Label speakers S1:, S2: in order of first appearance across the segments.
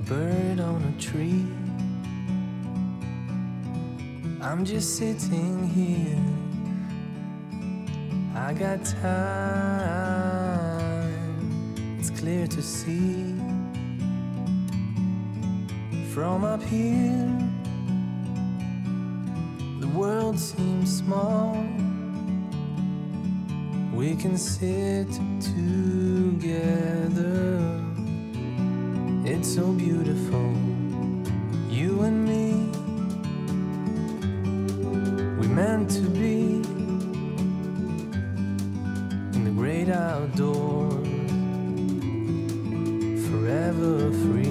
S1: bird on a tree. I'm just sitting here. I got time. It's clear to see. From up here, the world seems small. We can sit together. It's so beautiful, you and me. We meant to be in the great outdoors, forever free.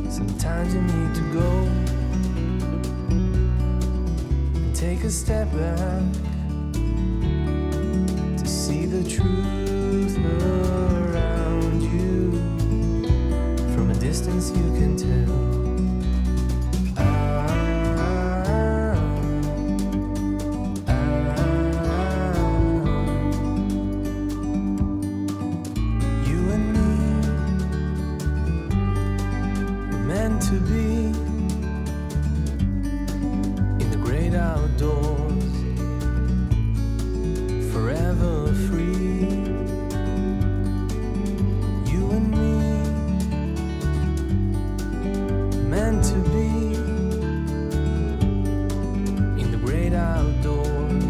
S1: Sometimes you need to go and take a step back to see the truth around you. From a distance you can tell. You and me were meant to be in the great outdoors, forever free. You and me meant to be in the great outdoors,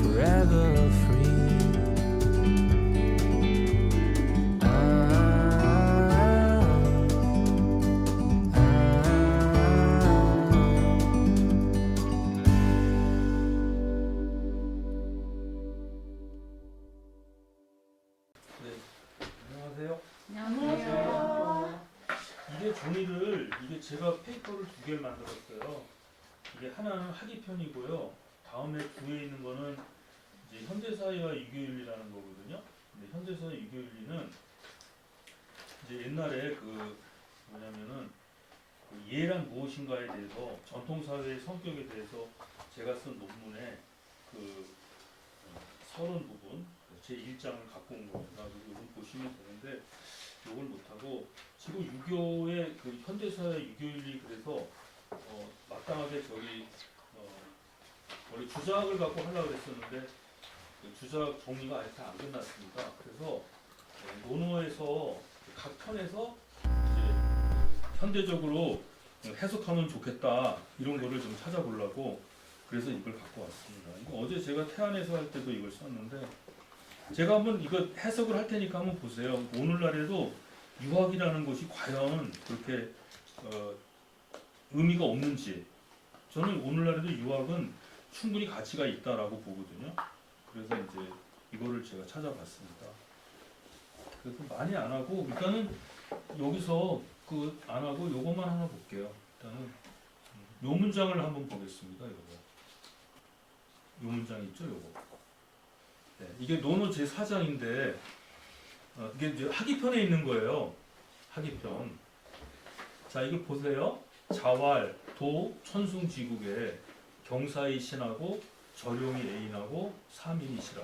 S1: forever free.
S2: 안녕하세요.
S3: 안녕하세요.
S2: 이게 종이를 제가 페이퍼를 두 개를 만들었어요. 이게 하나는 학이편이고요. 다음에 뒤에 있는 거는 이제 현대사회와 유교윤리라는 거거든요. 근데 현대사회 유교윤리는 이제 옛날에 뭐냐면은 그 이해란 무엇인가에 대해서 전통사회의 성격에 대해서 제가 쓴 논문에 서론 부분 제 1장을 갖고 온 겁니다. 이건 보시면 되는데 이걸 못하고 지금 유교의 그 현대사회 유교윤리 그래서 마땅하게 원래 주작을 갖고 하려고 그랬었는데 그 주작 정리가 아직 다 안 끝났습니다. 그래서 논어에서 각 편에서 이제 현대적으로 해석하면 좋겠다 이런 거를 좀 찾아보려고 그래서 이걸 갖고 왔습니다. 이거 어제 제가 태안에서 할 때도 이걸 썼는데 제가 한번 이거 해석을 할 테니까 한번 보세요. 오늘날에도 유학이라는 것이 과연 그렇게 의미가 없는지 저는 오늘날에도 유학은 충분히 가치가 있다라고 보거든요. 그래서 이제 이거를 제가 찾아봤습니다. 그래서 많이 안 하고 일단은 여기서 안 하고 요것만 하나 볼게요. 일단은 요 문장을 한번 보겠습니다. 요거 요 문장 있죠, 요거. 네, 이게 논어 제 4장인데 이게 이제 학이편에 있는 거예요. 학이편. 자, 이걸 보세요. 자왈, 도, 천숭지국에 경사이 신하고 절용이 애인하고 사민이 시라.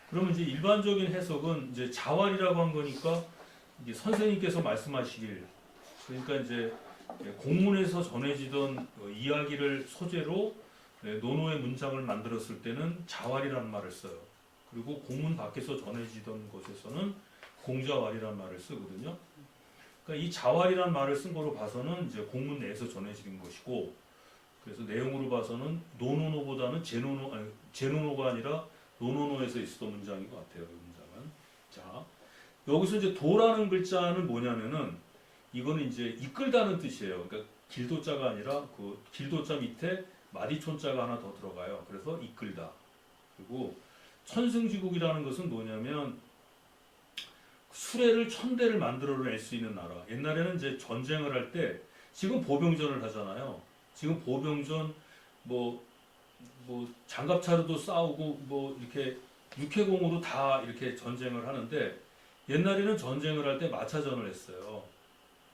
S2: 그러면 이제 일반적인 해석은 이제 자왈이라고 한 거니까 이게 선생님께서 말씀하시길 그러니까 이제 공문에서 전해지던 이야기를 소재로 논어의 문장을 만들었을 때는 자왈이라는 말을 써요. 그리고 공문 밖에서 전해지던 곳에서는 공자왈이라는 말을 쓰거든요. 그러니까 이 자왈이라는 말을 쓴 거로 봐서는 이제 공문 내에서 전해지는 것이고, 그래서 내용으로 봐서는 노노노보다는 제노노가 아니라 노노노에서 있었던 문장인 것 같아요. 이 문장은. 자, 여기서 이제 도라는 글자는 뭐냐면은 이거는 이제 이끌다는 뜻이에요. 그러니까 길도자가 아니라 그 길도자 밑에 마디촌자가 하나 더 들어가요. 그래서 이끌다. 그리고 천승지국이라는 것은 뭐냐면 수레를 1000대를 만들어낼 수 있는 나라. 옛날에는 이제 전쟁을 할 때 지금 보병전을 하잖아요. 지금 보병전 뭐 장갑차로도 싸우고 뭐 이렇게 육해공으로 다 이렇게 전쟁을 하는데 옛날에는 전쟁을 할 때 마차전을 했어요.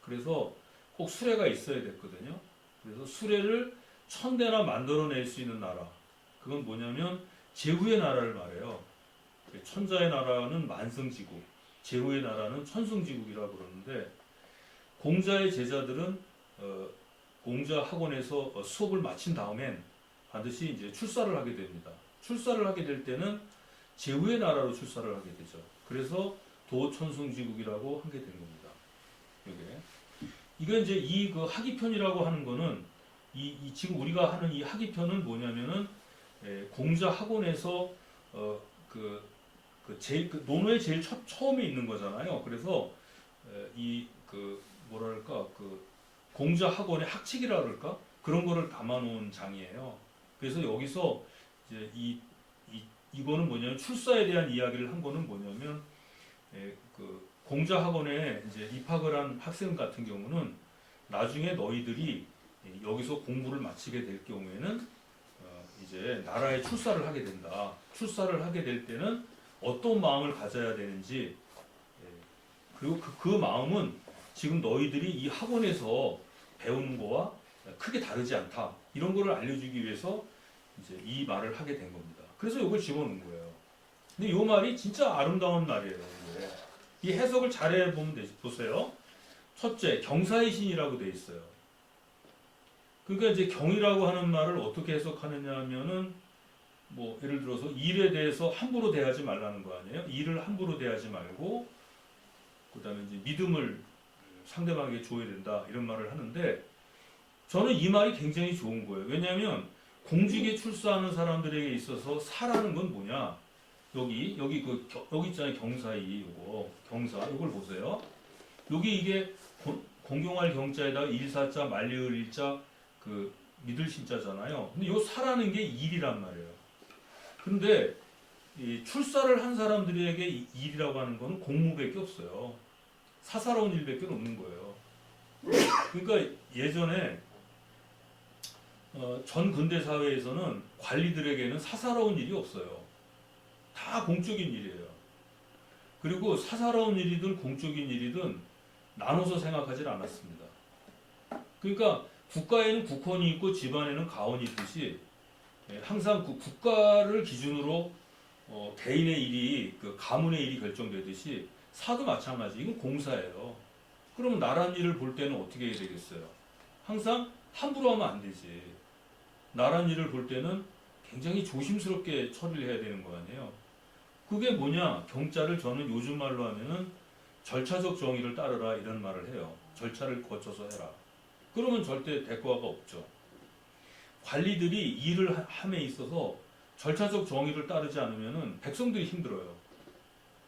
S2: 그래서 꼭 수레가 있어야 됐거든요. 그래서 수레를 1000대나 만들어낼 수 있는 나라. 그건 뭐냐면 제후의 나라를 말해요. 천자의 나라는 만승지국, 제후의 나라는 천승지국이라고 그러는데 공자의 제자들은 공자 학원에서 수업을 마친 다음엔 반드시 이제 출사를 하게 됩니다. 출사를 하게 될 때는 제후의 나라로 출사를 하게 되죠. 그래서 도천승지국이라고 하게 된 겁니다. 이게 이제 이 그 학위편이라고 하는 거는 지금 우리가 하는 이 학위편은 뭐냐면은 공자 학원에서 논어의 제일 처음에 있는 거잖아요. 그래서 뭐랄까 공자 학원의 학칙이라 그럴까 그런 거를 담아놓은 장이에요. 그래서 여기서 이제 이거는 뭐냐면 출사에 대한 이야기를 한 거는 뭐냐면 공자 학원에 이제 입학을 한 학생 같은 경우는 나중에 너희들이 여기서 공부를 마치게 될 경우에는 이제 나라에 출사를 하게 된다. 출사를 하게 될 때는 어떤 마음을 가져야 되는지 그리고 그 마음은 지금 너희들이 이 학원에서 배우는 거와 크게 다르지 않다. 이런 거를 알려주기 위해서 이제 이 말을 하게 된 겁니다. 그래서 이걸 집어넣은 거예요. 근데 이 말이 진짜 아름다운 말이에요. 이게. 이 해석을 잘 해보면 보세요. 첫째, 경사의 신이라고 돼 있어요. 그러니까 이제 경이라고 하는 말을 어떻게 해석하느냐 하면은 뭐 예를 들어서 일에 대해서 함부로 대하지 말라는 거 아니에요? 일을 함부로 대하지 말고 그다음에 이제 믿음을 상대방에게 줘야 된다 이런 말을 하는데 저는 이 말이 굉장히 좋은 거예요. 왜냐하면 공직에 출사하는 사람들에게 있어서 사라는 건 뭐냐? 여기 있잖아요. 경사이 요거 경사 이걸 보세요. 여기 이게 공경할 경자에다가 일사자 말리을 일자 그 믿을 신자잖아요. 근데 요 사라는 게 일이란 말이에요. 근데 이 출사를 한 사람들에게 일이라고 하는 건 공무밖에 없어요. 사사로운 일밖에 없는 거예요. 그러니까 예전에 전 근대 사회에서는 관리들에게는 사사로운 일이 없어요. 다 공적인 일이에요. 그리고 사사로운 일이든 공적인 일이든 나눠서 생각하지 않았습니다. 그러니까 국가에는 국헌이 있고 집안에는 가헌이 있듯이 항상 그 국가를 기준으로 개인의 일이 그 가문의 일이 결정되듯이 사도 마찬가지. 이건 공사예요. 그러면 나란 일을 볼 때는 어떻게 해야 되겠어요? 항상 함부로 하면 안 되지. 나란 일을 볼 때는 굉장히 조심스럽게 처리를 해야 되는 거 아니에요. 그게 뭐냐? 경자를 저는 요즘 말로 하면은 절차적 정의를 따르라 이런 말을 해요. 절차를 거쳐서 해라. 그러면 절대 대가가 없죠. 관리들이 일을 함에 있어서 절차적 정의를 따르지 않으면은 백성들이 힘들어요.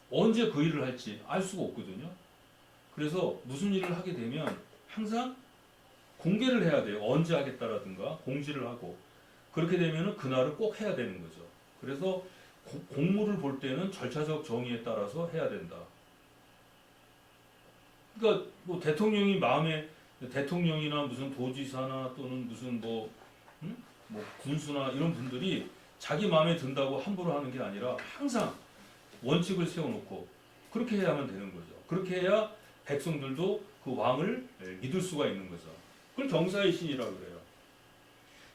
S2: 언제 그 일을 할지 알 수가 없거든요. 그래서 무슨 일을 하게 되면 항상 공개를 해야 돼요. 언제 하겠다라든가 공지를 하고 그렇게 되면은 그날은 꼭 해야 되는 거죠. 그래서 공무를 볼 때는 절차적 정의에 따라서 해야 된다. 그러니까 뭐 대통령이 마음에 대통령이나 무슨 도지사나 또는 무슨 뭐 군수나 이런 분들이 자기 마음에 든다고 함부로 하는 게 아니라 항상 원칙을 세워놓고 그렇게 해야만 되는 거죠. 그렇게 해야 백성들도 그 왕을 믿을 수가 있는 거죠. 그걸 경사의 신이라고 그래요.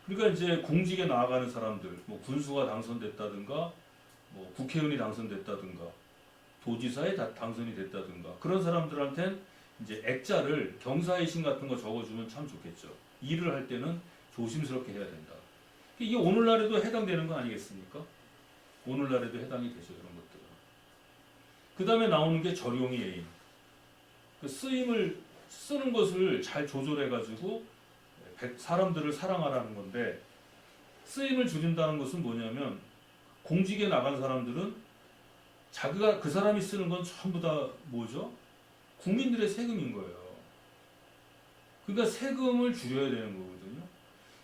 S2: 그러니까 이제 공직에 나아가는 사람들, 뭐 군수가 당선됐다든가, 뭐 국회의원이 당선됐다든가, 도지사에 당선이 됐다든가 그런 사람들한텐 이제 액자를 경사의 신 같은 거 적어주면 참 좋겠죠. 일을 할 때는 조심스럽게 해야 된다. 이게 오늘날에도 해당되는 거 아니겠습니까? 오늘날에도 해당이 되죠. 그런 것들은. 그 다음에 나오는 게 절용의 예인. 그 쓰임을 쓰는 것을 잘 조절해가지고 사람들을 사랑하라는 건데 쓰임을 줄인다는 것은 뭐냐면 공직에 나간 사람들은 자기가 그 사람이 쓰는 건 전부 다 뭐죠? 국민들의 세금인 거예요. 그러니까 세금을 줄여야 되는 거거든요.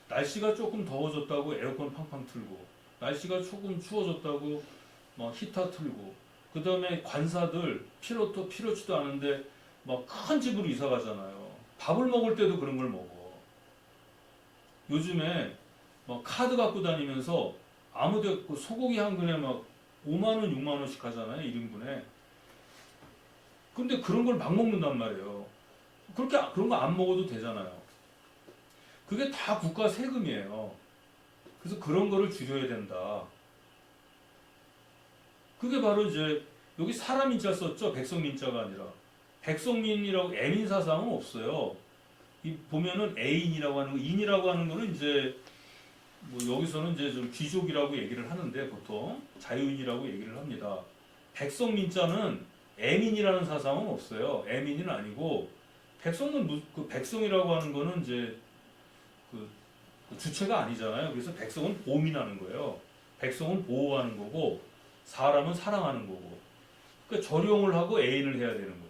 S2: 날씨가 조금 더워졌다고 에어컨 팡팡 틀고 날씨가 조금 추워졌다고 막 히터 틀고 그 다음에 관사들 필요치도 않은데 막 큰 집으로 이사 가잖아요. 밥을 먹을 때도 그런 걸 먹어. 요즘에 막 카드 갖고 다니면서 아무데 소고기 한 근에 막 5만 원, 6만 원씩 하잖아요, 1인분에. 근데 그런 걸 막 먹는단 말이에요. 그런 거 안 먹어도 되잖아요. 그게 다 국가 세금이에요. 그래서 그런 거를 줄여야 된다. 그게 바로 이제 여기 사람인자 썼죠. 백성민자가 아니라. 백성민이라고 애민 사상은 없어요. 보면은 애인이라고 하는 거, 인이라고 하는 거는 이제 뭐 여기서는 이제 좀 귀족이라고 얘기를 하는데 보통 자유인이라고 얘기를 합니다. 백성민자는 애민이라는 사상은 없어요. 애민은 아니고 백성은 그 백성이라고 하는 거는 이제 그 주체가 아니잖아요. 그래서 백성은 보민하는 거예요. 백성은 보호하는 거고 사람은 사랑하는 거고. 그러니까 절용을 하고 애인을 해야 되는 거죠.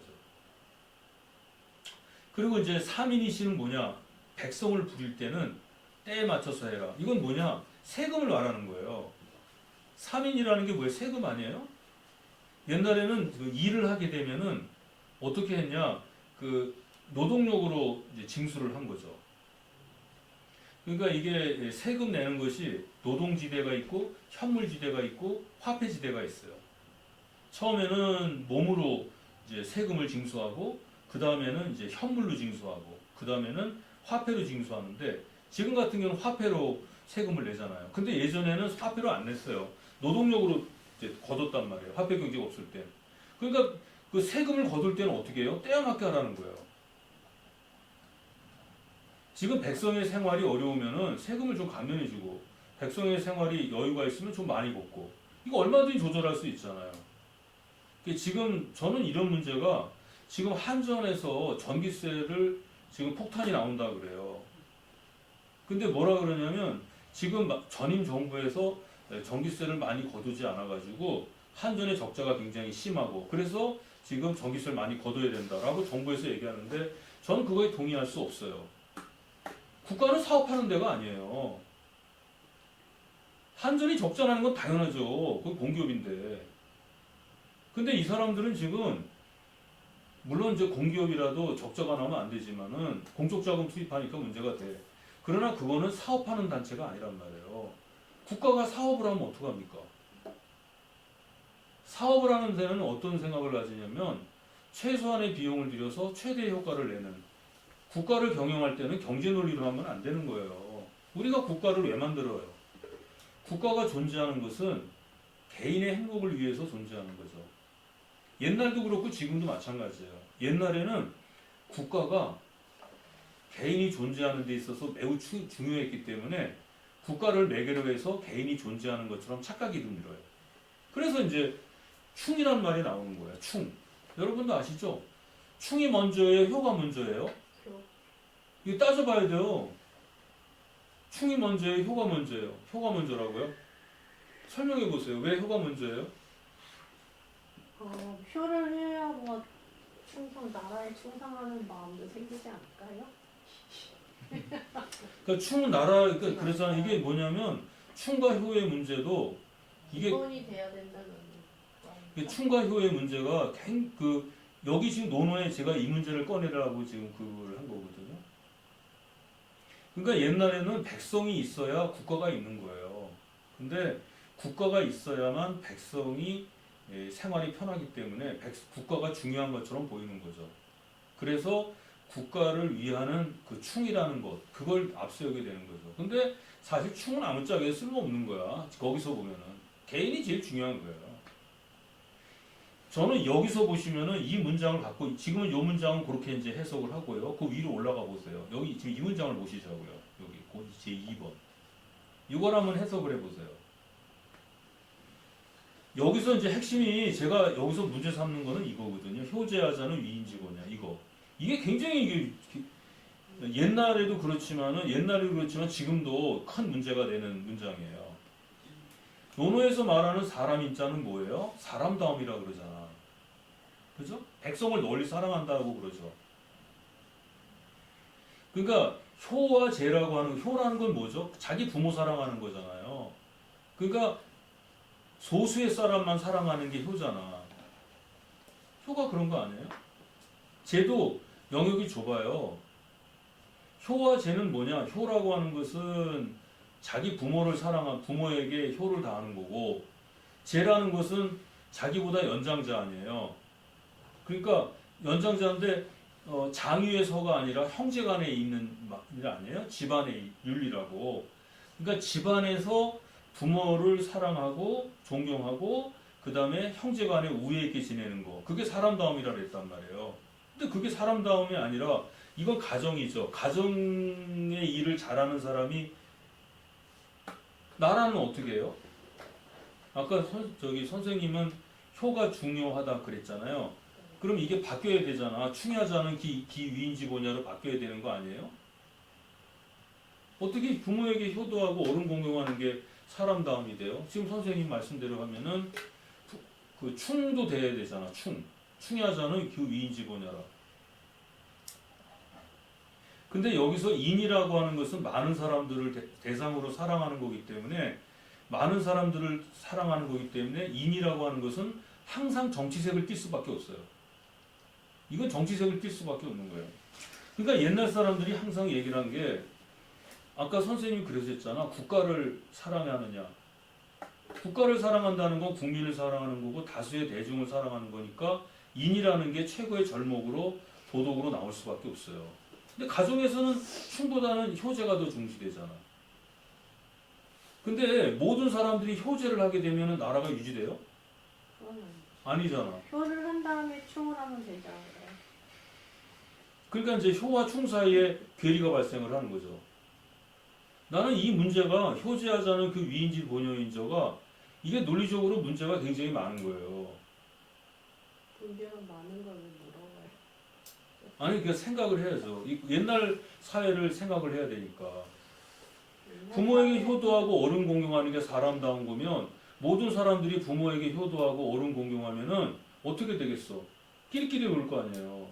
S2: 그리고 이제 사민이시는 뭐냐? 백성을 부릴 때는 때에 맞춰서 해라. 이건 뭐냐? 세금을 말하는 거예요. 사민이라는 게 뭐예요? 세금 아니에요? 옛날에는 그 일을 하게 되면은 어떻게 했냐? 그 노동력으로 이제 징수를 한 거죠. 그러니까 이게 세금 내는 것이 노동지대가 있고 현물지대가 있고 화폐지대가 있어요. 처음에는 몸으로 이제 세금을 징수하고 그 다음에는 이제 현물로 징수하고 그 다음에는 화폐로 징수하는데 지금 같은 경우는 화폐로 세금을 내잖아요. 근데 예전에는 화폐로 안 냈어요. 노동력으로 이제 거뒀단 말이에요. 화폐 경제가 없을 때. 그러니까 그 세금을 거둘 때는 어떻게 해요? 때에 맞게 하라는 거예요. 지금 백성의 생활이 어려우면은 세금을 좀 감면해주고 백성의 생활이 여유가 있으면 좀 많이 걷고 이거 얼마든지 조절할 수 있잖아요. 지금 저는 이런 문제가 지금 한전에서 전기세를 지금 폭탄이 나온다 그래요. 근데 뭐라 그러냐면 지금 전임 정부에서 전기세를 많이 거두지 않아가지고 한전의 적자가 굉장히 심하고 그래서 지금 전기세를 많이 거둬야 된다라고 정부에서 얘기하는데 저는 그거에 동의할 수 없어요. 국가는 사업하는 데가 아니에요. 한전이 적자 나는 건 당연하죠. 그건 공기업인데. 근데 이 사람들은 지금 물론 이제 공기업이라도 적자가 나면 안 되지만은 공적 자금 투입하니까 문제가 돼. 그러나 그거는 사업하는 단체가 아니란 말이에요. 국가가 사업을 하면 어떡합니까? 사업을 하는 데는 어떤 생각을 가지냐면 최소한의 비용을 들여서 최대의 효과를 내는 국가를 경영할 때는 경제 논리로 하면 안 되는 거예요. 우리가 국가를 왜 만들어요? 국가가 존재하는 것은 개인의 행복을 위해서 존재하는 거죠. 옛날도 그렇고 지금도 마찬가지예요. 옛날에는 국가가 개인이 존재하는 데 있어서 매우 중요했기 때문에 국가를 매개로 해서 개인이 존재하는 것처럼 착각이 들어요. 그래서 이제 충이라는 말이 나오는 거예요. 충. 여러분도 아시죠? 충이 먼저예요? 효가 먼저예요? 이거 따져봐야 돼요. 충이 먼저예요? 효가 먼저예요? 효가 먼저라고요? 설명해 보세요. 왜 효가 먼저예요?
S3: 표를 해야 뭐 나라에 충성하는 마음도 생기지 않을까요?
S2: 그러니까 충은 나라, 그러니까 그래서 이게 뭐냐면 충과 효의 문제도 이게
S3: 기본이 돼야 된다는
S2: 충과 효의 문제가 그 여기 지금 논어에 제가 이 문제를 꺼내라고 지금 그걸 한 거거든요. 그러니까 옛날에는 백성이 있어야 국가가 있는 거예요. 근데 국가가 있어야만 백성이 생활이 편하기 때문에 국가가 중요한 것처럼 보이는 거죠. 그래서 국가를 위하는 그 충이라는 것, 그걸 앞세우게 되는 거죠. 근데 사실 충은 아무짝에 쓸모없는 거야. 거기서 보면은 개인이 제일 중요한 거예요. 저는 여기서 보시면은 이 문장을 갖고 지금은 이 문장은 그렇게 이제 해석을 하고요. 그 위로 올라가 보세요. 여기 지금 이 문장을 보시자고요. 여기 제 2번. 이걸 한번 해석을 해보세요. 여기서 이제 핵심이 제가 여기서 문제 삼는 거는 이거거든요. 효제하자는 위인지고냐 이거. 이게 굉장히 이게 옛날에도 그렇지만 지금도 큰 문제가 되는 문장이에요. 논어에서 말하는 사람인자는 뭐예요? 사람다움이라 그러잖아. 그죠? 백성을 널리 사랑한다고 그러죠. 그러니까 효와 제라고 하는 효라는 건 뭐죠? 자기 부모 사랑하는 거잖아요. 그러니까 소수의 사람만 사랑하는 게 효잖아. 효가 그런 거 아니에요? 제도 영역이 좁아요. 효와 제는 뭐냐? 효라고 하는 것은 자기 부모를 사랑한 부모에게 효를 다하는 거고 제라는 것은 자기보다 연장자 아니에요. 그러니까 연장자인데 장유의 서가 아니라 형제간에 있는 일 아니에요? 집안의 윤리라고. 그러니까 집안에서 부모를 사랑하고 존경하고 그 다음에 형제간에 우애 있게 지내는 거, 그게 사람다움이라 그랬단 말이에요. 근데 그게 사람다움이 아니라 이건 가정이죠. 가정의 일을 잘하는 사람이 나라는 어떻게 해요? 아까 선생님은 효가 중요하다 그랬잖아요. 그럼 이게 바뀌어야 되잖아. 충야자는 기위인지 보냐로 바뀌어야 되는 거 아니에요? 어떻게 부모에게 효도하고 어른 공경하는 게 사람다움이 돼요? 지금 선생님 말씀대로 하면은 그 충도 돼야 되잖아. 충야자는 그 위인지 보냐라. 근데 여기서 인이라고 하는 것은 많은 사람들을 대상으로 사랑하는 거기 때문에, 많은 사람들을 사랑하는 거기 때문에 인이라고 하는 것은 항상 정치색을 띌 수밖에 없어요. 이건 정치색을 띌 수밖에 없는 거예요. 그러니까 옛날 사람들이 항상 얘기를 한 게, 아까 선생님이 그러셨잖아. 국가를 사랑하느냐. 국가를 사랑한다는 건 국민을 사랑하는 거고 다수의 대중을 사랑하는 거니까 인이라는 게 최고의 절목으로 도덕으로 나올 수밖에 없어요. 근데 가정에서는 충보다는 효제가 더 중시되잖아. 근데 모든 사람들이 효제를 하게 되면 나라가 유지돼요?
S3: 그건
S2: 아니잖아.
S3: 효를 한 다음에 충을 하면 되잖아요.
S2: 그러니까 이제 효와 충 사이에 괴리가 발생을 하는 거죠. 나는 이 문제가 효제하자는 그 위인지 본효인저가 이게 논리적으로 문제가 굉장히 많은 거예요.
S3: 문제가 많은 걸 왜 물어봐요?
S2: 아니, 그러니까 생각을 해야죠. 옛날 사회를 생각을 해야 되니까. 부모에게 효도하고 어른 공경하는 게 사람다운 거면 모든 사람들이 부모에게 효도하고 어른 공경하면은 어떻게 되겠어? 끼리끼리 놀 거 아니에요.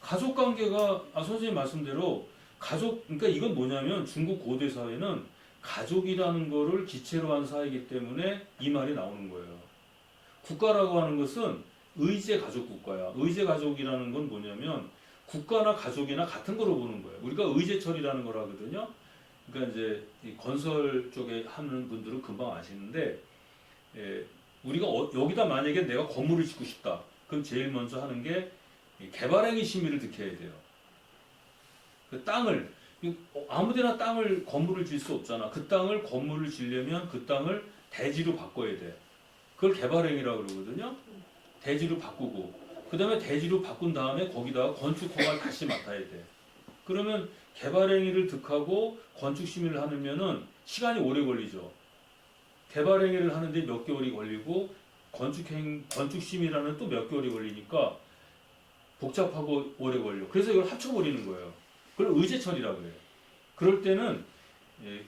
S2: 가족 관계가 선생님 말씀대로 그러니까 이건 뭐냐면 중국 고대 사회는 가족이라는 거를 기체로 한 사회이기 때문에 이 말이 나오는 거예요. 국가라고 하는 것은 의제 가족 국가야. 의제 가족이라는 건 뭐냐면 국가나 가족이나 같은 거로 보는 거예요. 우리가 의제처리라는 걸 하거든요. 그러니까 이제 이 건설 쪽에 하는 분들은 금방 아시는데, 우리가 여기다 만약에 내가 건물을 짓고 싶다. 그럼 제일 먼저 하는 게 개발행위 심의를 득해야 돼요. 그 땅을 아무데나 건물을 질 수 없잖아. 그 땅을 건물을 지려면 그 땅을 대지로 바꿔야 돼. 그걸 개발행위라고 그러거든요. 대지로 바꾸고 그 다음에 대지로 바꾼 다음에 거기다가 건축 허가를 다시 맡아야 돼. 그러면 개발행위를 득하고 건축심의를 하면은 시간이 오래 걸리죠. 개발행위를 하는데 몇 개월이 걸리고 건축심의라는 또 몇 개월이 걸리니까 복잡하고 오래 걸려. 그래서 이걸 합쳐버리는 거예요. 그걸 의제처리라고 해요. 그럴 때는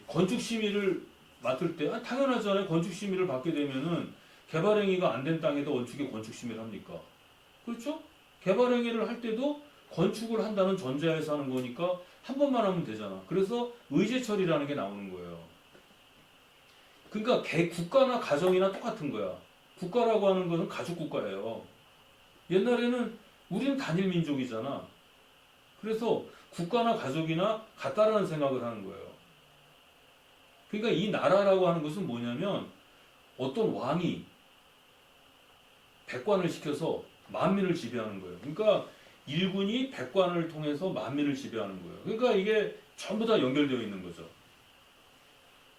S2: 건축심의를 맡을 때 당연하잖아요. 건축심의를 받게 되면은 개발행위가 안 된 땅에도 어떻게 건축심의를 합니까? 그렇죠? 개발행위를 할 때도 건축을 한다는 전제하에서 하는 거니까 한 번만 하면 되잖아. 그래서 의제처리라는 게 나오는 거예요. 그러니까 국가나 가정이나 똑같은 거야. 국가라고 하는 것은 가족국가예요. 옛날에는 우리는 단일 민족이잖아. 그래서 국가나 가족이나 같다라는 생각을 하는 거예요. 그러니까 이 나라라고 하는 것은 뭐냐면 어떤 왕이 백관을 시켜서 만민을 지배하는 거예요. 그러니까 일군이 백관을 통해서 만민을 지배하는 거예요. 그러니까 이게 전부 다 연결되어 있는 거죠.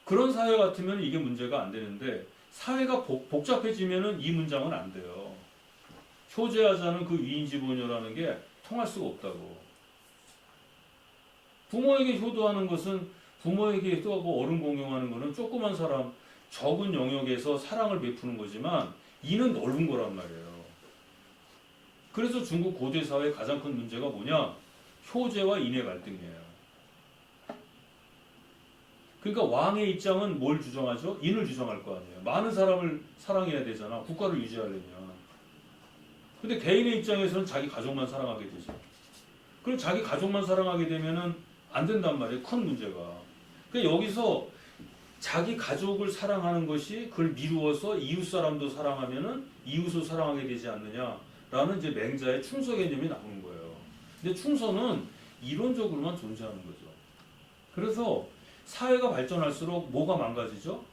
S2: 그런 사회 같으면 이게 문제가 안 되는데 사회가 복잡해지면은 이 문장은 안 돼요. 효제하자는 그 위인지본효라는 게 통할 수가 없다고. 부모에게 효도하는 것은 부모에게 효도하고 어른 공경하는 것은 조그만 사람, 적은 영역에서 사랑을 베푸는 거지만 이는 넓은 거란 말이에요. 그래서 중국 고대 사회의 가장 큰 문제가 뭐냐? 효제와 인의 갈등이에요. 그러니까 왕의 입장은 뭘 주장하죠? 인을 주장할 거 아니에요. 많은 사람을 사랑해야 되잖아. 국가를 유지하려면. 근데 개인의 입장에서는 자기 가족만 사랑하게 되죠. 그럼 자기 가족만 사랑하게 되면은 안 된단 말이에요. 큰 문제가. 그러니까 여기서 자기 가족을 사랑하는 것이 그걸 미루어서 이웃 사람도 사랑하면은 이웃을 사랑하게 되지 않느냐라는 이제 맹자의 충서 개념이 나오는 거예요. 근데 충서는 이론적으로만 존재하는 거죠. 그래서 사회가 발전할수록 뭐가 망가지죠?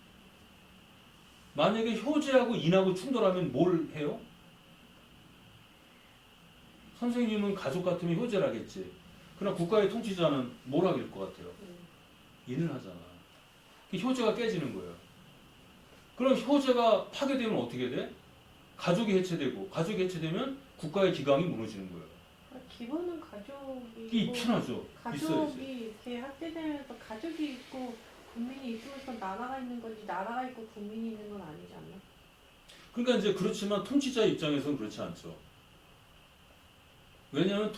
S2: 만약에 효제하고 인하고 충돌하면 뭘 해요? 선생님은 가족 같으면 효제를 하겠지. 그러나 국가의 통치자는 뭘 하길 것 같아요? 인을 하잖아. 효제가 깨지는 거예요. 그럼 효제가 파괴되면 어떻게 돼? 가족이 해체되고, 가족이 해체되면 국가의 기강이 무너지는 거예요.
S3: 기본은 가족이
S2: 이게 편하죠. 있어야지.
S3: 가족이 이렇게 확대되면서 가족이 있고 국민이 있으면서 나라가 있는 거지 나라가 있고 국민이 있는 건 아니지 않나?
S2: 그러니까 이제 그렇지만 통치자 입장에서는 그렇지 않죠. 왜냐하면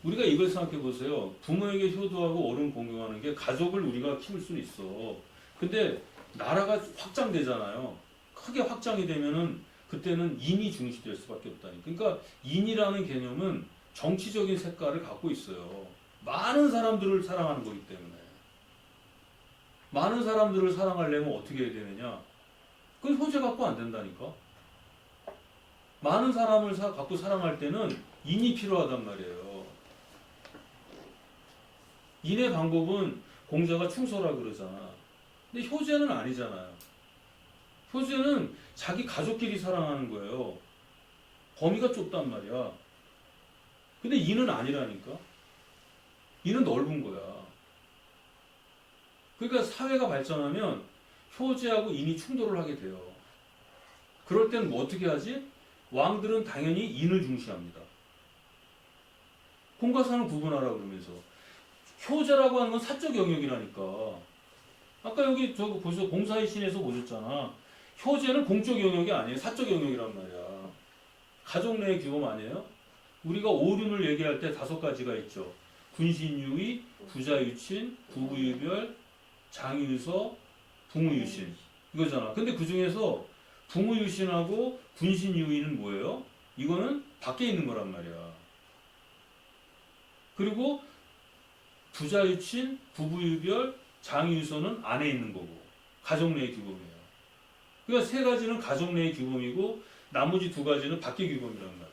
S2: 우리가 이걸 생각해 보세요. 부모에게 효도하고 어른 공경하는 게 가족을 우리가 키울 수는 있어. 근데 나라가 확장되잖아요. 크게 확장이 되면은 그때는 인이 중시될 수밖에 없다니. 그러니까 인이라는 개념은 정치적인 색깔을 갖고 있어요. 많은 사람들을 사랑하는 거기 때문에. 많은 사람들을 사랑하려면 어떻게 해야 되느냐? 그건 효제 갖고 안 된다니까. 많은 사람을 갖고 사랑할 때는 인이 필요하단 말이에요. 인의 방법은 공자가 충소라 그러잖아. 근데 효제는 아니잖아요. 효제는 자기 가족끼리 사랑하는 거예요. 범위가 좁단 말이야. 근데 인은 아니라니까. 인은 넓은 거야. 그러니까 사회가 발전하면 효제하고 인이 충돌을 하게 돼요. 그럴 때는 뭐 어떻게 하지? 왕들은 당연히 인을 중시합니다. 공과 사는 구분하라 그러면서. 효제라고 하는 건 사적 영역이라니까. 아까 여기 저거 보셔서 공사의 신에서 보셨잖아. 효제는 공적 영역이 아니에요. 사적 영역이란 말이야. 가족 내의 규범 아니에요? 우리가 오륜을 얘기할 때 5가지가 있죠. 군신유의, 부자유친, 부부유별, 장유서, 부무유신. 이거잖아. 근데 그 중에서 부무유신하고 군신유의는 뭐예요? 이거는 밖에 있는 거란 말이야. 그리고 부자유친, 부부유별, 장유서는 안에 있는 거고. 가족 내의 규범이에요. 그러니까 3가지는 가족 내의 규범이고 나머지 2가지는 밖의 규범이란 말이에요.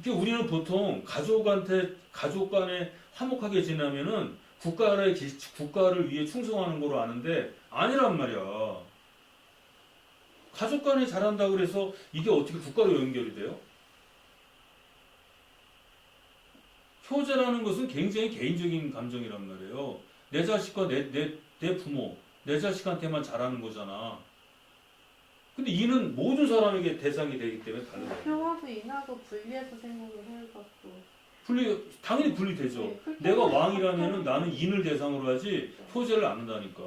S2: 그러니까 우리는 보통 가족 간에 화목하게 지내면은 국가를 위해 충성하는 거로 아는데 아니란 말이야. 가족 간에 잘한다고 그래서 이게 어떻게 국가로 연결이 돼요? 효제라는 것은 굉장히 개인적인 감정이란 말이에요. 내 자식과 내 부모, 내 자식한테만 잘하는 거잖아. 근데 이는 모든 사람에게 대상이 되기 때문에 다른 거예요.
S3: 효하고 인하고 분리해서 생각을 해갖고
S2: 당연히 분리되죠.
S3: 네,
S2: 내가 왕이라면은 나는 인을 대상으로 하지 효제를 안 한다니까.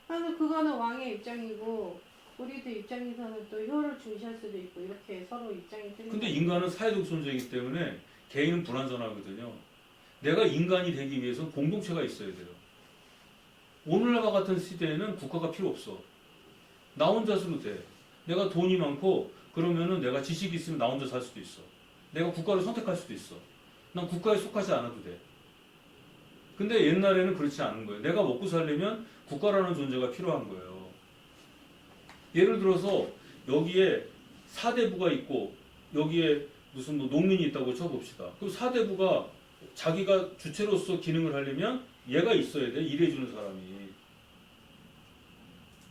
S3: 그래서 그거는 왕의 입장이고 우리들 입장에서는 또 효를 중시할 수도 있고 이렇게 서로 입장이 틀린
S2: 근데 인간은 사회적 존재이기 때문에 개인은 불완전하거든요. 내가 인간이 되기 위해서는 공동체가 있어야 돼요. 오늘날과 같은 시대에는 국가가 필요 없어. 나 혼자서도 돼. 내가 돈이 많고 그러면은 내가 지식이 있으면 나 혼자 살 수도 있어. 내가 국가를 선택할 수도 있어. 난 국가에 속하지 않아도 돼. 근데 옛날에는 그렇지 않은 거예요. 내가 먹고 살려면 국가라는 존재가 필요한 거예요. 예를 들어서 여기에 사대부가 있고 여기에 무슨 뭐 농민이 있다고 쳐봅시다. 그럼 사대부가 자기가 주체로서 기능을 하려면 얘가 있어야 돼. 일해주는 사람이.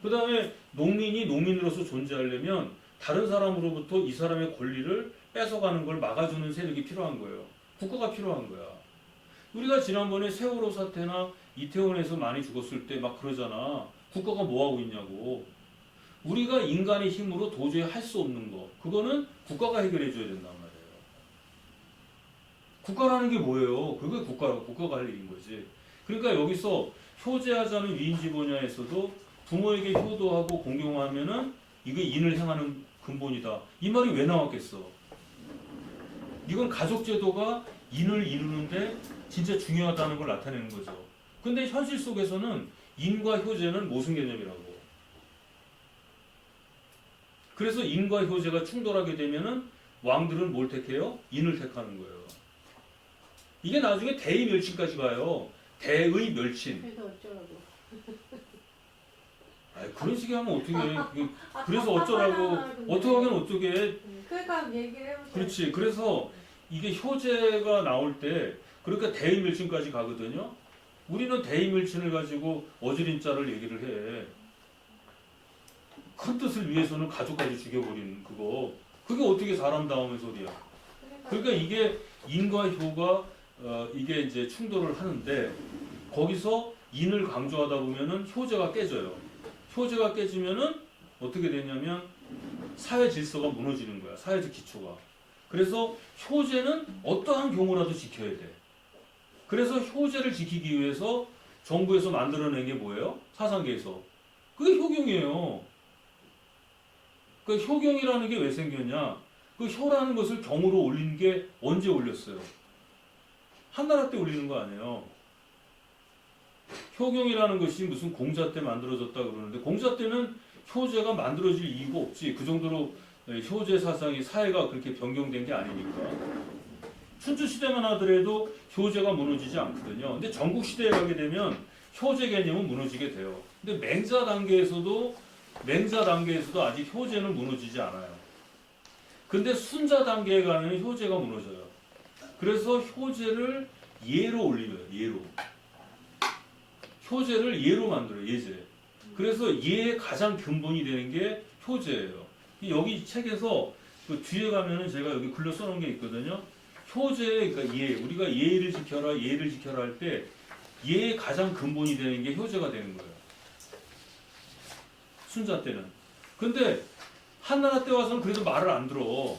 S2: 그 다음에 농민이 농민으로서 존재하려면 다른 사람으로부터 이 사람의 권리를 뺏어가는 걸 막아주는 세력이 필요한 거예요. 국가가 필요한 거야. 우리가 지난번에 세월호 사태나 이태원에서 많이 죽었을 때 막 그러잖아. 국가가 뭐하고 있냐고. 우리가 인간의 힘으로 도저히 할 수 없는 거. 그거는 국가가 해결해 줘야 된단 말이에요. 국가라는 게 뭐예요? 그게 국가가 할 일인 거지. 그러니까 여기서 효제하자는 위인지 분야에서도 부모에게 효도하고 공경하면은 이게 인을 행하는 근본이다. 이 말이 왜 나왔겠어? 이건 가족 제도가 인을 이루는데 진짜 중요하다는 걸 나타내는 거죠. 근데 현실 속에서는 인과 효제는 모순 개념이라고. 그래서 인과 효제가 충돌하게 되면은 왕들은 뭘 택해요? 인을 택하는 거예요. 이게 나중에 대의 멸친까지 가요. 대의 멸친.
S3: 그래서 어쩌라고
S2: 그런 식으로 하면 어떻게 해. 그래서 어쩌라고. 어떻게 하긴 어떻게 해.
S3: 그러니까 얘기를 해보세요.
S2: 그렇지. 그래서 이게 효제가 나올 때 그러니까 대의 멸친까지 가거든요. 우리는 대의밀친을 가지고 어지린자를 얘기를 해. 큰 뜻을 위해서는 가족까지 죽여버리는 그거. 그게 어떻게 사람다움의 소리야. 그러니까 이게 인과 효가 이게 이제 충돌을 하는데 거기서 인을 강조하다 보면은 효제가 깨져요. 효제가 깨지면은 어떻게 되냐면 사회 질서가 무너지는 거야. 사회적 기초가. 그래서 효제는 어떠한 경우라도 지켜야 돼. 그래서 효제를 지키기 위해서 정부에서 만들어낸 게 뭐예요? 사상계에서. 그게 효경이에요. 그 효경이라는 게 왜 생겼냐? 그 효라는 것을 경으로 올린 게 언제 올렸어요? 한나라 때 올리는 거 아니에요. 효경이라는 것이 무슨 공자 때 만들어졌다 그러는데 공자 때는 효제가 만들어질 이유가 없지. 그 정도로 효제 사상이 사회가 그렇게 변경된 게 아니니까. 춘추 시대만 하더라도 효제가 무너지지 않거든요. 근데 전국 시대에 가게 되면 효제 개념은 무너지게 돼요. 근데 맹자 단계에서도 아직 효제는 무너지지 않아요. 근데 순자 단계에 가면 효제가 무너져요. 그래서 효제를 예로 올리고요. 예로. 효제를 예로 만들어요. 예제. 그래서 예의 가장 근본이 되는 게 효제예요. 여기 책에서 그 뒤에 가면은 제가 여기 글로 써놓은 게 있거든요. 효제, 그러니까 예, 우리가 예의를 지켜라 할 때 예의 가장 근본이 되는 게 효제가 되는 거예요. 순자 때는. 근데 한나라 때 와서는 그래도 말을 안 들어.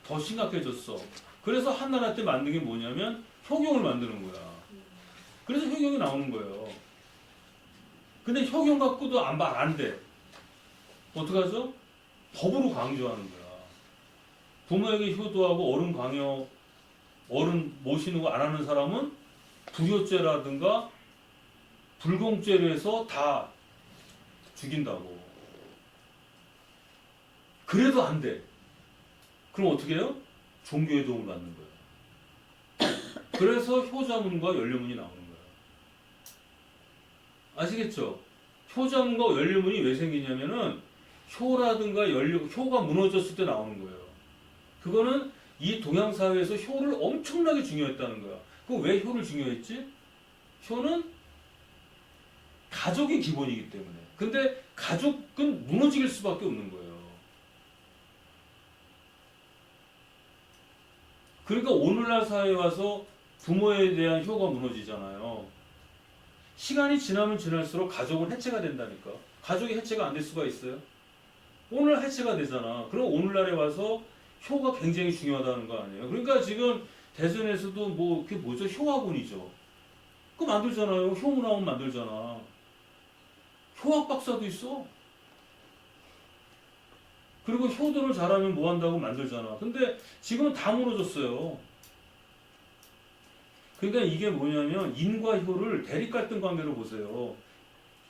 S2: 더 심각해졌어. 그래서 한나라 때 만든 게 뭐냐면 효경을 만드는 거야. 그래서 효경이 나오는 거예요. 근데 효경 갖고도 말 안 돼. 어떡하죠? 법으로 강조하는 거야. 부모에게 효도하고 어른 강요, 어른 모시는 거 안 하는 사람은 불효죄라든가 불공죄로 해서 다 죽인다고. 그래도 안 돼. 그럼 어떻게 해요? 종교의 도움을 받는 거예요. 그래서 효자문과 연료문이 나오는 거예요. 아시겠죠? 효자문과 연료문이 왜 생기냐면은 효라든가 효가 무너졌을 때 나오는 거예요. 그거는 이 동양 사회에서 효를 엄청나게 중요했다는 거야. 그럼 왜 효를 중요했지? 효는 가족이 기본이기 때문에. 근데 가족은 무너질 수밖에 없는 거예요. 그러니까 오늘날 사회에 와서 부모에 대한 효가 무너지잖아요. 시간이 지나면 지날수록 가족은 해체가 된다니까. 가족이 해체가 안 될 수가 있어요? 오늘 해체가 되잖아. 그럼 오늘날에 와서 효가 굉장히 중요하다는 거 아니에요? 그러니까 지금 대전에서도 뭐 그게 뭐죠? 효학원이죠. 그거 만들잖아요. 효문학원 만들잖아. 효학 박사도 있어. 그리고 효도를 잘하면 뭐 한다고 만들잖아. 근데 지금은 다 무너졌어요. 그러니까 이게 뭐냐면 인과 효를 대립갈등 관계로 보세요.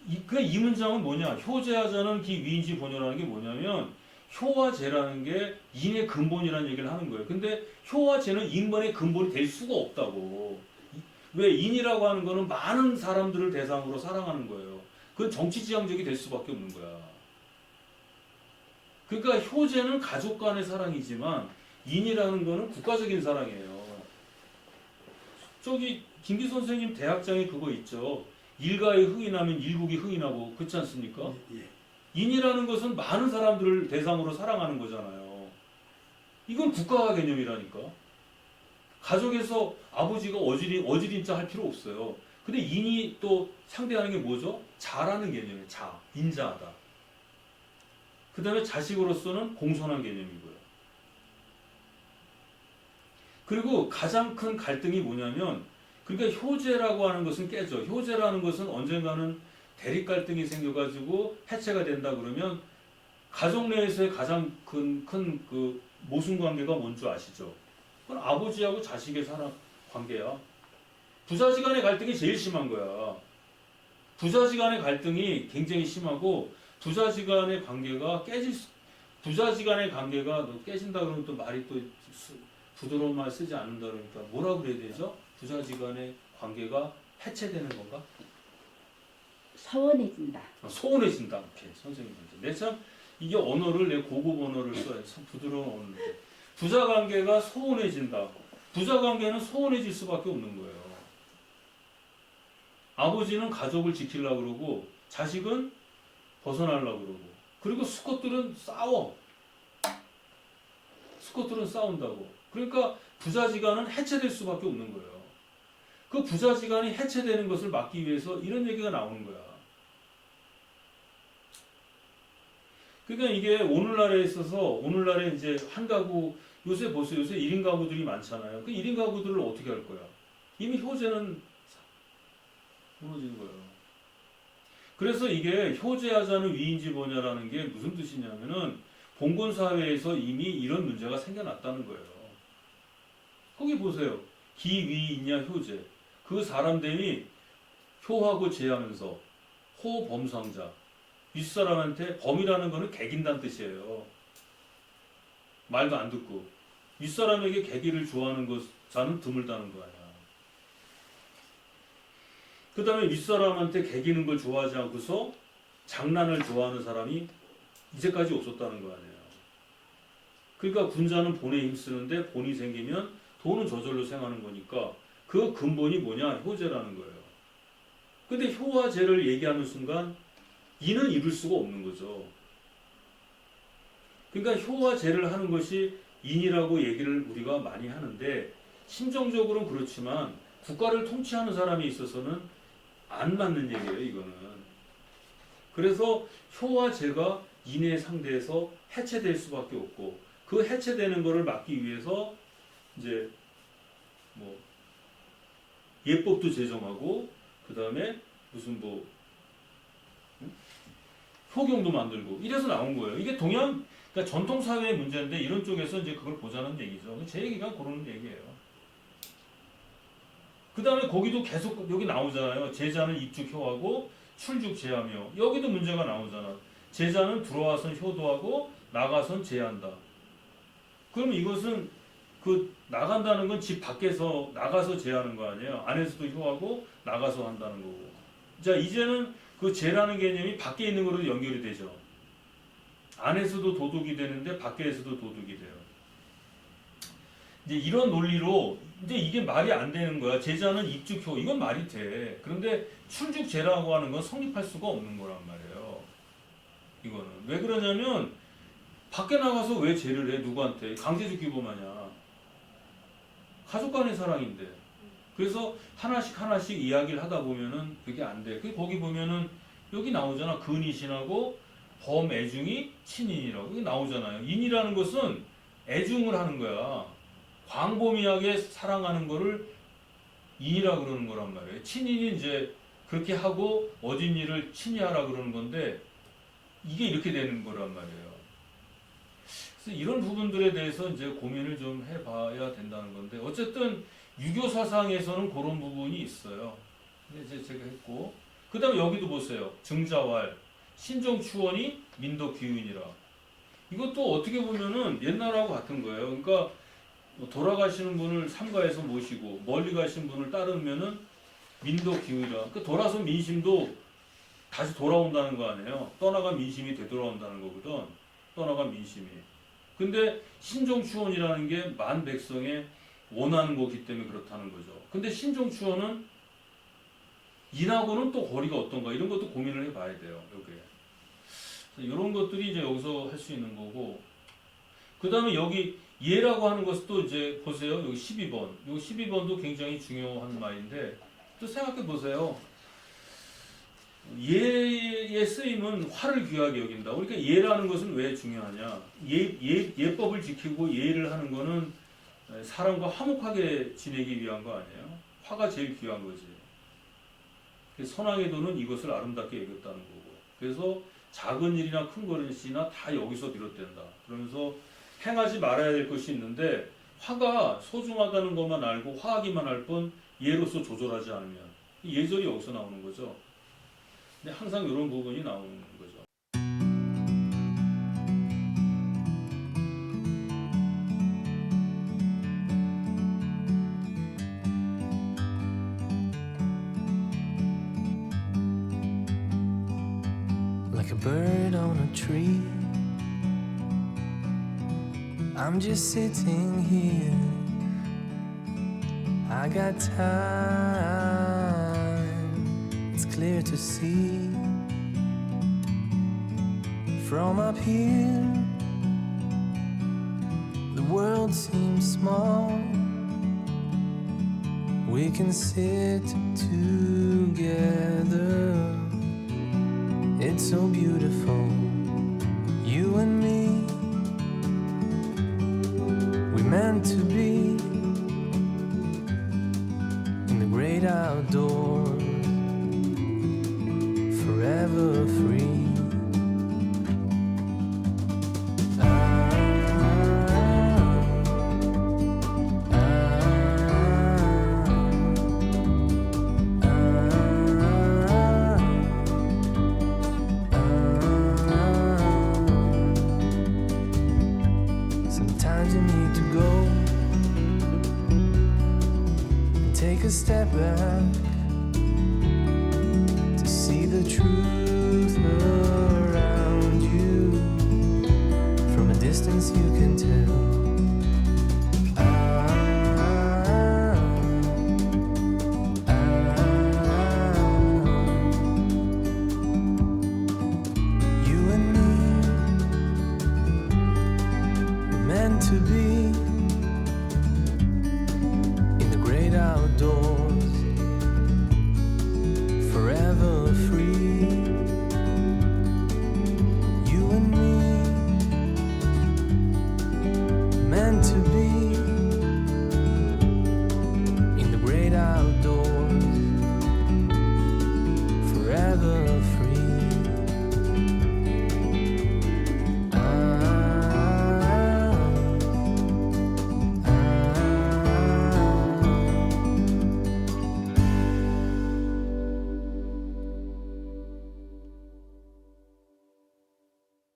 S2: 이 문장은 뭐냐? 효제하자는 기 위인지 본효라는 게 뭐냐면 효와 제라는 게 인의 근본이라는 얘기를 하는 거예요. 근데 효와 제는 인간의 근본이 될 수가 없다고. 왜? 인이라고 하는 거는 많은 사람들을 대상으로 사랑하는 거예요. 그건 정치지향적이 될 수밖에 없는 거야. 그러니까 효제는 가족 간의 사랑이지만 인이라는 거는 국가적인 사랑이에요. 저기 김기 선생님 대학장에 그거 있죠. 일가의 흥이 나면 일국이 흥이 나고 그렇지 않습니까?
S4: 예.
S2: 인이라는 것은 많은 사람들을 대상으로 사랑하는 거잖아요. 이건 국가 개념이라니까. 가족에서 아버지가 어지린자 할 필요 없어요. 근데 인이 또 상대하는 게 뭐죠? 자라는 개념이에요. 자, 인자하다. 그 다음에 자식으로서는 공손한 개념이고요. 그리고 가장 큰 갈등이 뭐냐면, 그러니까 효제라고 하는 것은 깨져. 효제라는 것은 언젠가는 대립 갈등이 생겨가지고 해체가 된다 그러면 가족 내에서의 가장 큰 그 모순 관계가 뭔 줄 아시죠? 그건 아버지하고 자식의 사랑 관계야. 부자지간의 갈등이 제일 심한 거야. 부자지간의 갈등이 굉장히 심하고 부자지간의 관계가 부자지간의 관계가 깨진다 그러면 또 말이 또 부드러운 말 쓰지 않는다 그러니까 뭐라 그래야 되죠? 부자지간의 관계가 해체되는 건가?
S5: 서운해진다.
S2: 소원해진다. 오케이, 선생님한테. 내 참 이게 언어를 내 고급 언어를 써야 참 부드러운 언어인데 부자 관계가 소원해진다. 부자 관계는 소원해질 수밖에 없는 거예요. 아버지는 가족을 지키려고 그러고 자식은 벗어나려고 그러고 그리고 수컷들은 싸워. 수컷들은 싸운다고. 그러니까 부자지간은 해체될 수밖에 없는 거예요. 그 부자지간이 해체되는 것을 막기 위해서 이런 얘기가 나오는 거야. 그러니까 이게 오늘날에 있어서 오늘날에 이제 한 가구 요새 보세요. 요새 1인 가구들이 많잖아요. 그 1인 가구들을 어떻게 할 거야? 이미 효제는 무너진 거예요. 그래서 이게 효제하자는 위인지보냐라는 게 무슨 뜻이냐면은 봉건사회에서 이미 이런 문제가 생겨났다는 거예요. 거기 보세요. 기위인야 효제. 그 사람들이 효하고 제하면서 호범상자. 윗사람한테 범이라는 거는 개긴다는 뜻이에요. 말도 안 듣고. 윗사람에게 개기를 좋아하는 자는 드물다는 거 아니야. 그 다음에 윗사람한테 개기는 걸 좋아하지 않고서 장난을 좋아하는 사람이 이제까지 없었다는 거 아니에요. 그러니까 군자는 본에 힘쓰는데 본이 생기면 돈은 저절로 생하는 거니까 그 근본이 뭐냐? 효제라는 거예요. 근데 효와 제를 얘기하는 순간 이는 이룰 수가 없는 거죠. 그러니까 효와 제를 하는 것이 인이라고 얘기를 우리가 많이 하는데 심정적으로는 그렇지만 국가를 통치하는 사람이 있어서는 안 맞는 얘기예요, 이거는. 그래서 효와 제가 인의 상대에서 해체될 수밖에 없고 그 해체되는 것을 막기 위해서 이제 뭐 예법도 제정하고 그 다음에 무슨 뭐 효경도 만들고 이래서 나온 거예요. 이게 동양 그러니까 전통 사회의 문제인데 이런 쪽에서 이제 그걸 보자는 얘기죠. 제 얘기가 그런 얘기예요. 그 다음에 거기도 계속 여기 나오잖아요. 제자는 입죽효하고 출죽제하며 여기도 문제가 나오잖아. 제자는 들어와선 효도하고 나가선 제한다. 그럼 이것은 그 나간다는 건 집 밖에서 나가서 제하는 거 아니에요. 안에서도 효하고 나가서 한다는 거고. 자 이제는 그 제라는 개념이 밖에 있는 거로 연결이 되죠. 안에서도 도둑이 되는데 밖에서도 도둑이 돼요. 이제 이런 논리로 이제 이게 말이 안 되는 거야. 제자는 입죽효 이건 말이 돼. 그런데 출죽제라고 하는 건 성립할 수가 없는 거란 말이에요. 이거는 왜 그러냐면 밖에 나가서 왜 제를 해 누구한테 강제죽기범 마냥 가족 간의 사랑인데 그래서 하나씩 이야기를 하다 보면은 그게 안 돼. 거기 보면은 여기 나오잖아. 근이신하고 범애중이 친인이라고 여기 나오잖아요. 인이라는 것은 애중을 하는 거야. 광범위하게 사랑하는 거를 인이라 그러는 거란 말이에요. 친인이 이제 그렇게 하고 어진 일을 친이하라 그러는 건데 이게 이렇게 되는 거란 말이에요. 그래서 이런 부분들에 대해서 이제 고민을 좀 해봐야 된다는 건데 어쨌든 유교 사상에서는 그런 부분이 있어요. 근데 이제 제가 했고 그 다음에 여기도 보세요. 증자왈 신정추원이 민덕귀인이라 이것도 어떻게 보면은 옛날하고 같은 거예요. 그러니까 돌아가시는 분을 삼가해서 모시고 멀리 가신 분을 따르면은 민덕귀인이라 그러니까 돌아선 민심도 다시 돌아온다는 거 아니에요. 떠나간 민심이 되돌아온다는 거거든. 떠나간 민심이. 근데 신정추원이라는 게 만 백성의 원하는 거기 때문에 그렇다는 거죠. 근데 신정추원은 인하고는 또 거리가 어떤가 이런 것도 고민을 해봐야 돼요. 여기에. 이런 것들이 이제 여기서 할 수 있는 거고 그 다음에 여기 예라고 하는 것도 이제 보세요. 여기 12번. 이 12번도 굉장히 중요한 말인데 또 생각해 보세요. 예의 쓰임은 화를 귀하게 여긴다. 그러니까 예라는 것은 왜 중요하냐? 예법을 지키고 예를 하는 거는 사람과 화목하게 지내기 위한 거 아니에요? 화가 제일 귀한 거지. 선왕의 도는 이것을 아름답게 여겼다는 거고. 그래서 작은 일이나 큰 것이나 다 여기서 비롯된다. 그러면서 행하지 말아야 될 것이 있는데 화가 소중하다는 것만 알고 화하기만 할 뿐 예로서 조절하지 않으면 예절이 여기서 나오는 거죠. 근데 항상 이런 부분이 나오는 거죠.
S1: Like a bird on a tree, I'm just sitting here. I got time clear to see. From up here, the world seems small. We can sit together. It's so beautiful, you and me. We meant to be in the great outdoors, forever free. Sometimes you need to go and take a step back to see the truth around you. From a distance you can tell. You and me, we're meant to be